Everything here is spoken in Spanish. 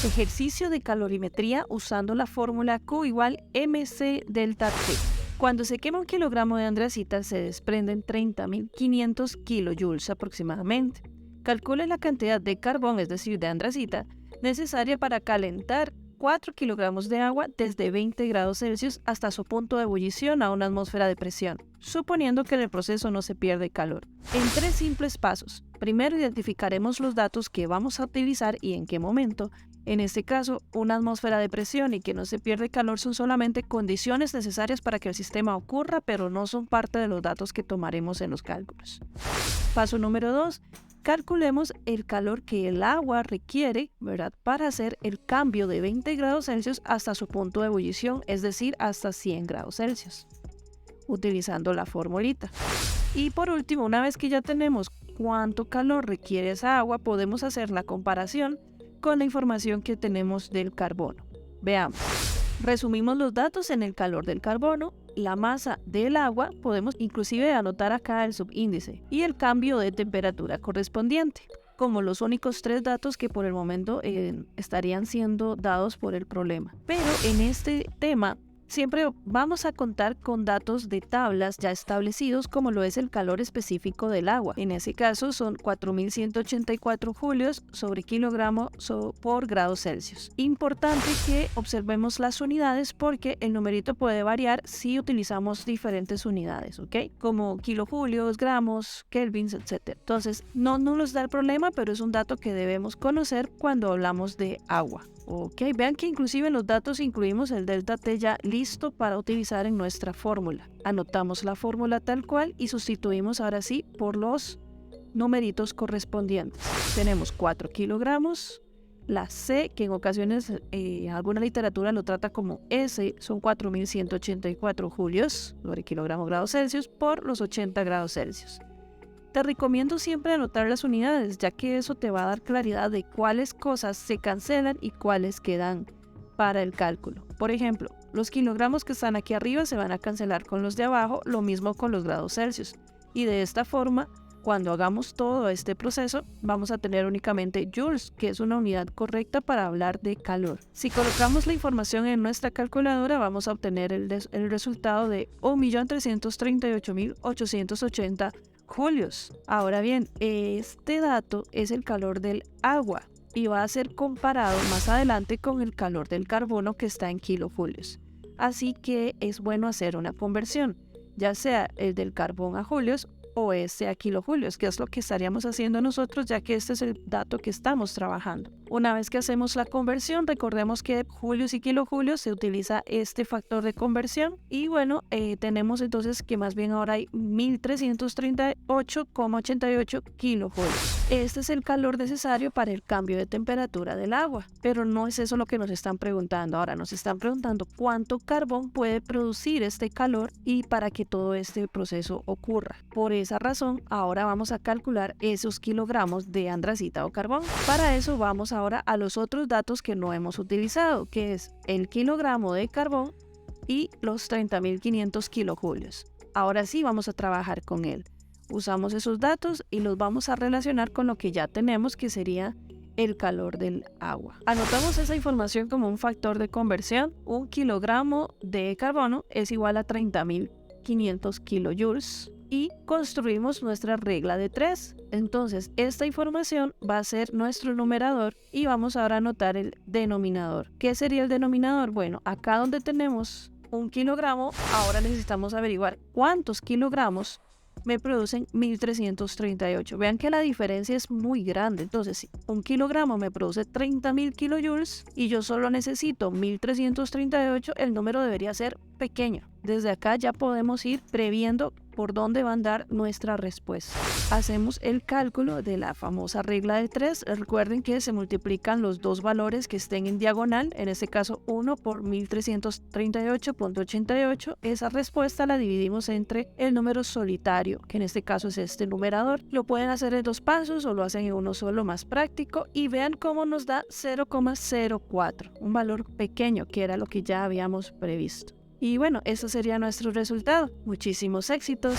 Ejercicio de calorimetría usando la fórmula Q igual MC delta T. Cuando se quema 1 kilogramo de andracita se desprenden 30.500 kilojoules aproximadamente. Calcule la cantidad de carbón, es decir, de andracita, necesaria para calentar 4 kilogramos de agua desde 20 grados Celsius hasta su punto de ebullición a una atmósfera de presión, suponiendo que en el proceso no se pierde calor. En 3 simples pasos. Primero identificaremos los datos que vamos a utilizar y en qué momento. En este caso, una atmósfera de presión y que no se pierde calor son solamente condiciones necesarias para que el sistema ocurra, pero no son parte de los datos que tomaremos en los cálculos. Paso número 2. Calculemos el calor que el agua requiere, ¿verdad?, para hacer el cambio de 20 grados Celsius hasta su punto de ebullición, es decir, hasta 100 grados Celsius, utilizando la formulita. Y por último, una vez que ya tenemos cuánto calor requiere esa agua, podemos hacer la comparación con la información que tenemos del carbono. Veamos. Resumimos los datos en el calor del carbono, la masa del agua, podemos inclusive anotar acá el subíndice y el cambio de temperatura correspondiente, como los únicos 3 datos que por el momento estarían siendo dados por el problema. Pero en este tema siempre vamos a contar con datos de tablas ya establecidos, como lo es el calor específico del agua. En ese caso son 4.184 julios sobre kilogramo por grado Celsius. Importante que observemos las unidades porque el numerito puede variar si utilizamos diferentes unidades, ¿ok? Como kilojulios, gramos, kelvins, etc. Entonces no nos da el problema, pero es un dato que debemos conocer cuando hablamos de agua. Ok, vean que inclusive en los datos incluimos el delta T ya listo para utilizar en nuestra fórmula. Anotamos la fórmula tal cual y sustituimos ahora sí por los numeritos correspondientes. Tenemos 4 kilogramos, la C, que en ocasiones alguna literatura lo trata como S, son 4.184 julios sobre kilogramo grados Celsius por los 80 grados Celsius. Te recomiendo siempre anotar las unidades, ya que eso te va a dar claridad de cuáles cosas se cancelan y cuáles quedan para el cálculo. Por ejemplo, los kilogramos que están aquí arriba se van a cancelar con los de abajo, lo mismo con los grados Celsius. Y de esta forma, cuando hagamos todo este proceso, vamos a tener únicamente joules, que es una unidad correcta para hablar de calor. Si colocamos la información en nuestra calculadora, vamos a obtener el resultado de 1.338.880 julios. Ahora bien, este dato es el calor del agua y va a ser comparado más adelante con el calor del carbono que está en kilojulios. Así que es bueno hacer una conversión, ya sea el del carbón a julios o este a kilojulios, que es lo que estaríamos haciendo nosotros, ya que este es el dato que estamos trabajando. Una vez que hacemos la conversión, recordemos que julios y kilojulios se utiliza este factor de conversión y bueno, tenemos entonces que más bien ahora hay 1.338,88 kilojulios. Este es el calor necesario para el cambio de temperatura del agua, pero no es eso lo que nos están preguntando. Ahora nos están preguntando cuánto carbón puede producir este calor y para que todo este proceso ocurra. Por esa razón, ahora vamos a calcular esos kilogramos de andracita o carbón. Para eso vamos ahora a los otros datos que no hemos utilizado, que es el kilogramo de carbón y los 30.500 kilojulios. Ahora sí vamos a trabajar con él. Usamos esos datos y los vamos a relacionar con lo que ya tenemos, que sería el calor del agua. Anotamos esa información como un factor de conversión. 1 kilogramo de carbono es igual a 30.500 kilojoules y construimos nuestra regla de 3. Entonces, esta información va a ser nuestro numerador y vamos ahora a anotar el denominador. ¿Qué sería el denominador? Bueno, acá donde tenemos 1 kilogramo, ahora necesitamos averiguar cuántos kilogramos me producen 1.338. Vean que la diferencia es muy grande. Entonces, si 1 kilogramo me produce 30.000 kilojoules y yo solo necesito 1.338, el número debería ser pequeño. Desde acá ya podemos ir previendo por dónde va a andar nuestra respuesta. Hacemos el cálculo de la famosa regla de 3. Recuerden que se multiplican los dos valores que estén en diagonal, en este caso 1 por 1338.88. Esa respuesta la dividimos entre el número solitario, que en este caso es este numerador. Lo pueden hacer en 2 pasos o lo hacen en uno solo, más práctico, y vean cómo nos da 0,04, un valor pequeño que era lo que ya habíamos previsto. Y bueno, eso sería nuestro resultado. Muchísimos éxitos.